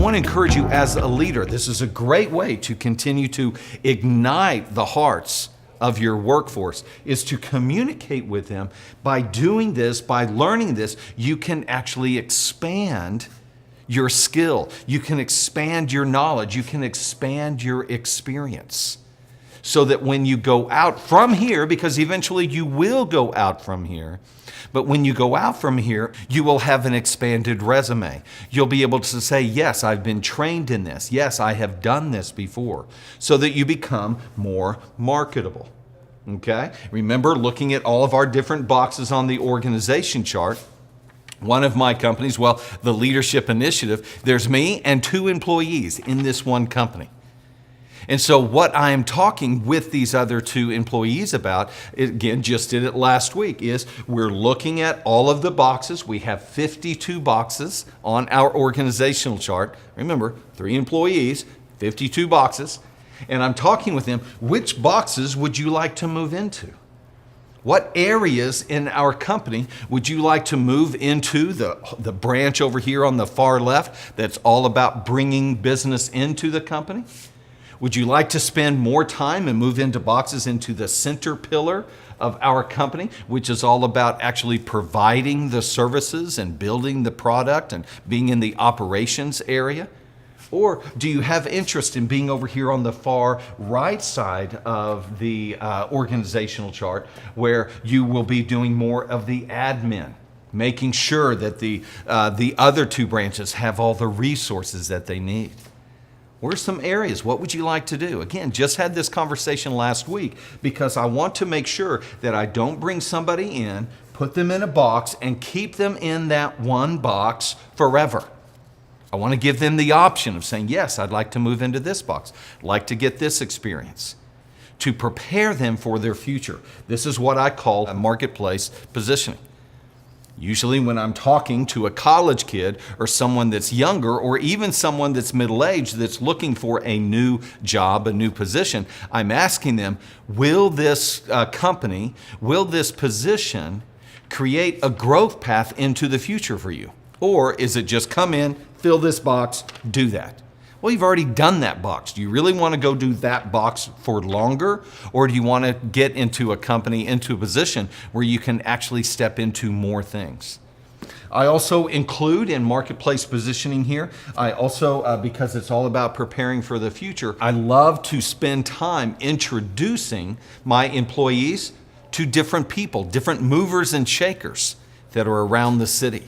want to encourage you as a leader. This is a great way to continue to ignite the hearts of your workforce, is to communicate with them. By doing this, by learning this, you can actually expand your skill. You can expand your knowledge. You can expand your experience. So that when you go out from here, because eventually you will go out from here, but when you go out from here, you will have an expanded resume. You'll be able to say, yes, I've been trained in this. Yes, I have done this before, so that you become more marketable. Okay? Remember looking at all of our different boxes on the organization chart. One of my companies, well, the Leadership Initiative, there's me and 2 employees in this one company. And so what I am talking with these other 2 employees about, again, just did it last week, is we're looking at all of the boxes. We have 52 boxes on our organizational chart. Remember, 3 employees, 52 boxes. And I'm talking with them, which boxes would you like to move into? What areas in our company would you like to move into? The branch over here on the far left that's all about bringing business into the company? Would you like to spend more time and move into boxes into the center pillar of our company, which is all about actually providing the services and building the product and being in the operations area? Or do you have interest in being over here on the far right side of the organizational chart, where you will be doing more of the admin, making sure that the other 2 branches have all the resources that they need? What are some areas? What would you like to do? Again, just had this conversation last week because I want to make sure that I don't bring somebody in, put them in a box, and keep them in that one box forever. I want to give them the option of saying, yes, I'd like to move into this box, I'd like to get this experience, to prepare them for their future. This is what I call a marketplace positioning. Usually when I'm talking to a college kid or someone that's younger, or even someone that's middle-aged that's looking for a new job, a new position, I'm asking them, will this company, will this position create a growth path into the future for you? Or is it just come in, fill this box, do that? Well, you've already done that box. Do you really want to go do that box for longer? Or do you want to get into a company, into a position where you can actually step into more things? I also include in marketplace positioning here, I also, because it's all about preparing for the future, I love to spend time introducing my employees to different people, different movers and shakers that are around the city.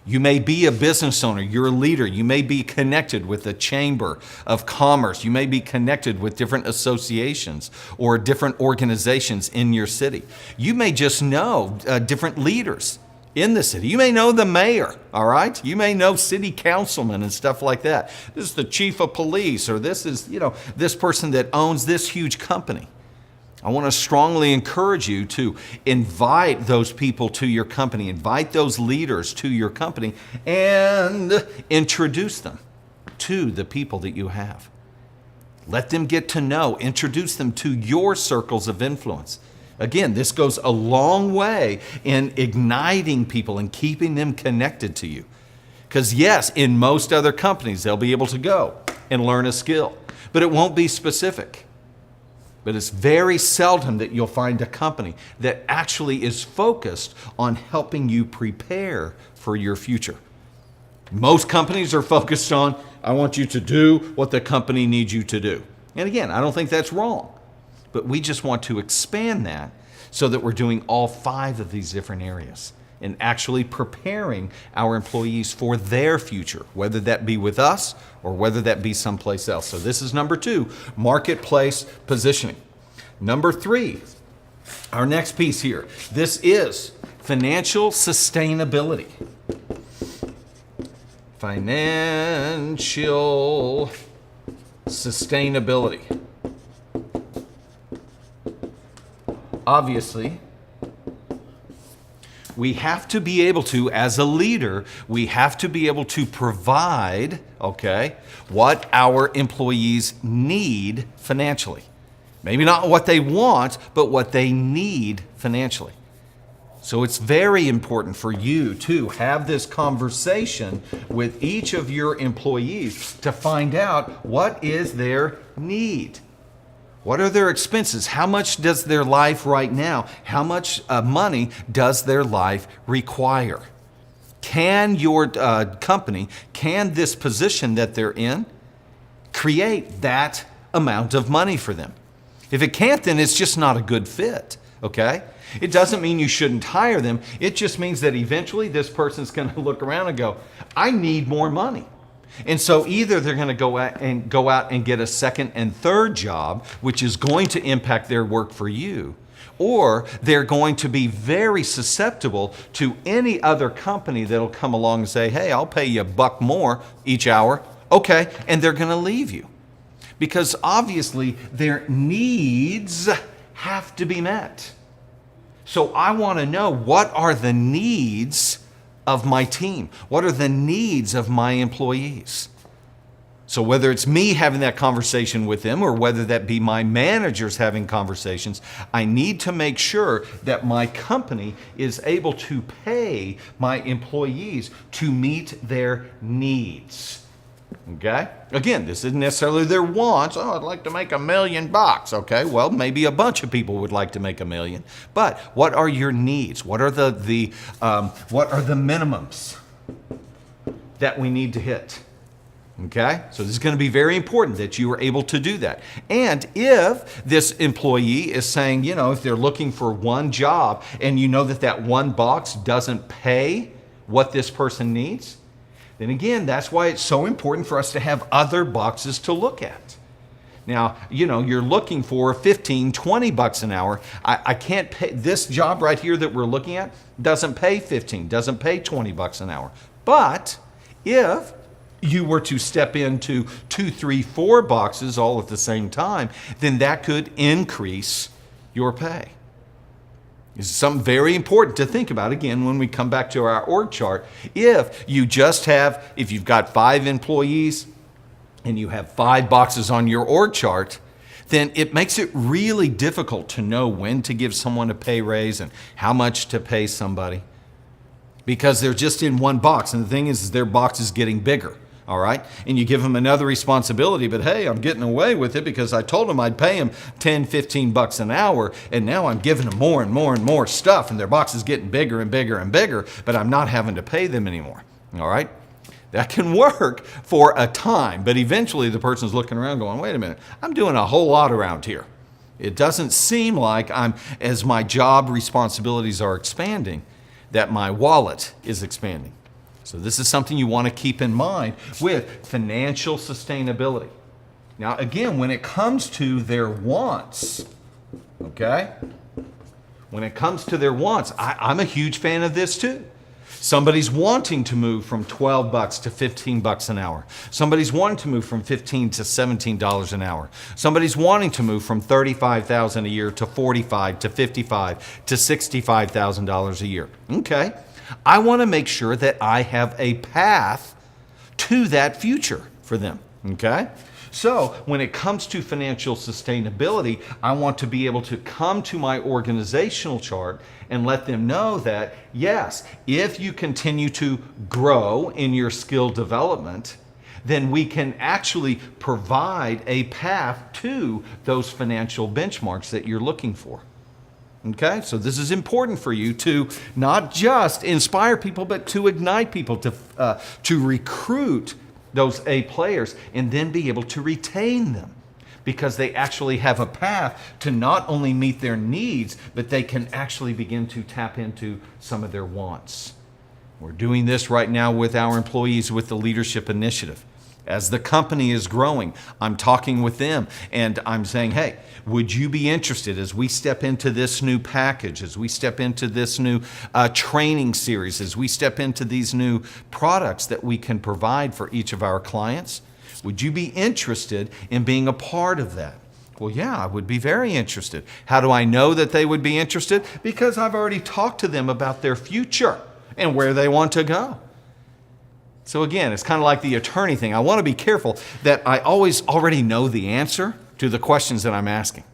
You may be a business owner, you're a leader, you may be connected with the Chamber of Commerce, you may be connected with different associations or different organizations in your city. You may just know different leaders in the city. You may know the mayor, all right? You may know city councilmen and stuff like that. This is the chief of police, or this is, this person that owns this huge company. I want to strongly encourage you to invite those people to your company, invite those leaders to your company, and introduce them to the people that you have. Let them get to know, introduce them to your circles of influence. Again, this goes a long way in igniting people and keeping them connected to you. Because yes, in most other companies, they'll be able to go and learn a skill, but it won't be specific. But it's very seldom that you'll find a company that actually is focused on helping you prepare for your future. Most companies are focused on, I want you to do what the company needs you to do. And again, I don't think that's wrong, but we just want to expand that so that we're doing all 5 of these different areas and actually preparing our employees for their future, whether that be with us or whether that be someplace else. So this is number 2, marketplace positioning. Number 3, our next piece here. This is financial sustainability. Financial sustainability. Obviously, we have to be able to, as a leader, we have to be able to provide, what our employees need financially. Maybe not what they want, but what they need financially. So it's very important for you to have this conversation with each of your employees to find out what is their need. What are their expenses? How much does their life right now, how much money does their life require? Can your company, can this position that they're in create that amount of money for them? If it can't, then it's just not a good fit, okay? It doesn't mean you shouldn't hire them. It just means that eventually this person's going to look around and go, I need more money. And so either they're going to go out and get a second and third job, which is going to impact their work for you, or they're going to be very susceptible to any other company that'll come along and say, hey, I'll pay you $1 more each hour. Okay, and they're going to leave you. Because obviously their needs have to be met. So I want to know, what are the needs of my team? What are the needs of my employees? So whether it's me having that conversation with them or whether that be my managers having conversations, I need to make sure that my company is able to pay my employees to meet their needs. Okay? Again, this isn't necessarily their wants. Oh, I'd like to make $1 million. Okay, well, maybe a bunch of people would like to make $1 million. But what are your needs? What are the minimums that we need to hit? Okay? So this is going to be very important that you are able to do that. And if this employee is saying, if they're looking for one job and you know that that one box doesn't pay what this person needs, then again, that's why it's so important for us to have other boxes to look at. Now, you're looking for $15, $20 an hour. I can't pay, this job right here that we're looking at doesn't pay 15, doesn't pay $20 an hour. But if you were to step into 2, 3, 4 boxes all at the same time, then that could increase your pay. This is something very important to think about, again, when we come back to our org chart. If you've got 5 employees and you have 5 boxes on your org chart, then it makes it really difficult to know when to give someone a pay raise and how much to pay somebody, because they're just in one box. And the thing is their box is getting bigger. All right. And you give them another responsibility, but hey, I'm getting away with it because I told them I'd pay them $10, $15 an hour. And now I'm giving them more and more and more stuff, and their box is getting bigger and bigger and bigger, but I'm not having to pay them anymore. All right. That can work for a time, but eventually the person's looking around going, wait a minute, I'm doing a whole lot around here. It doesn't seem like as my job responsibilities are expanding, that my wallet is expanding. So this is something you want to keep in mind with financial sustainability. Now, again, when it comes to their wants, okay? When it comes to their wants, I'm a huge fan of this too. Somebody's wanting to move from $12 to $15 an hour. Somebody's wanting to move from $15 to $17 an hour. Somebody's wanting to move from $35,000 a year to $45 to $55 to $65,000 a year. Okay. I want to make sure that I have a path to that future for them, okay? So when it comes to financial sustainability, I want to be able to come to my organizational chart and let them know that, yes, if you continue to grow in your skill development, then we can actually provide a path to those financial benchmarks that you're looking for. Okay, so this is important for you to not just inspire people, but to ignite people, to recruit those A players and then be able to retain them, because they actually have a path to not only meet their needs, but they can actually begin to tap into some of their wants. We're doing this right now with our employees with the Leadership Initiative. As the company is growing, I'm talking with them and I'm saying, hey, would you be interested as we step into this new package, as we step into this new training series, as we step into these new products that we can provide for each of our clients? Would you be interested in being a part of that? Well, yeah, I would be very interested. How do I know that they would be interested? Because I've already talked to them about their future and where they want to go. So again, it's kind of like the attorney thing. I want to be careful that I always already know the answer to the questions that I'm asking.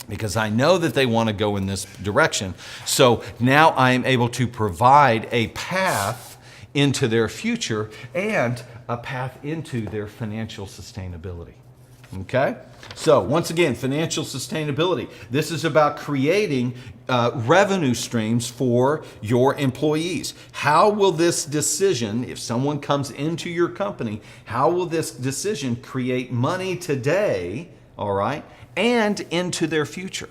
because I know that they want to go in this direction. So now I am able to provide a path into their future and a path into their financial sustainability. Okay? So once again, financial sustainability. This is about creating revenue streams for your employees. How will this decision, if someone comes into your company, how will this decision create money today, all right, and into their future?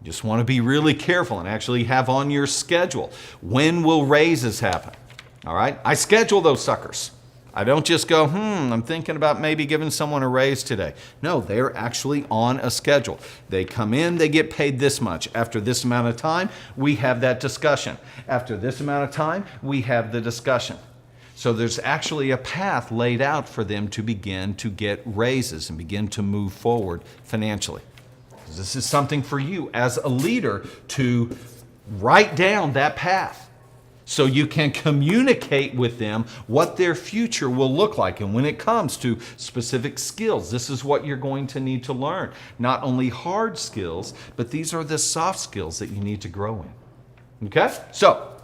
You just want to be really careful and actually have on your schedule, when will raises happen? All right? I schedule those suckers. I don't just go, I'm thinking about maybe giving someone a raise today. No, they're actually on a schedule. They come in, they get paid this much. After this amount of time, we have that discussion. After this amount of time, we have the discussion. So there's actually a path laid out for them to begin to get raises and begin to move forward financially. This is something for you as a leader to write down that path, so you can communicate with them what their future will look like. And when it comes to specific skills, this is what you're going to need to learn. Not only hard skills, but these are the soft skills that you need to grow in. Okay? So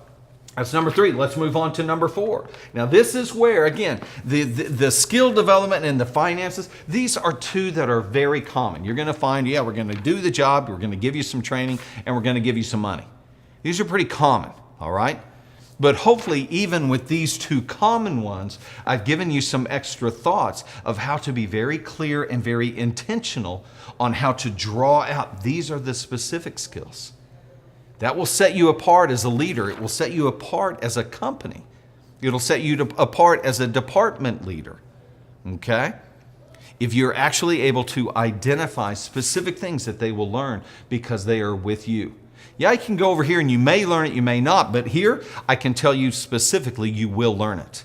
that's number 3. Let's move on to number 4. Now this is where, again, the skill development and the finances, these are 2 that are very common. You're going to find, we're going to do the job, we're going to give you some training, and we're going to give you some money. These are pretty common, all right? But hopefully, even with these 2 common ones, I've given you some extra thoughts of how to be very clear and very intentional on how to draw out. These are the specific skills that will set you apart as a leader. It will set you apart as a company. It'll set you apart as a department leader. Okay? If you're actually able to identify specific things that they will learn because they are with you. Yeah, I can go over here and you may learn it, you may not, but here I can tell you specifically you will learn it.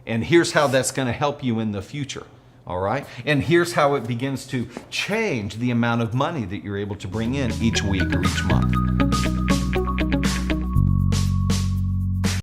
And here's how that's going to help you in the future, all right? And here's how it begins to change the amount of money that you're able to bring in each week or each month.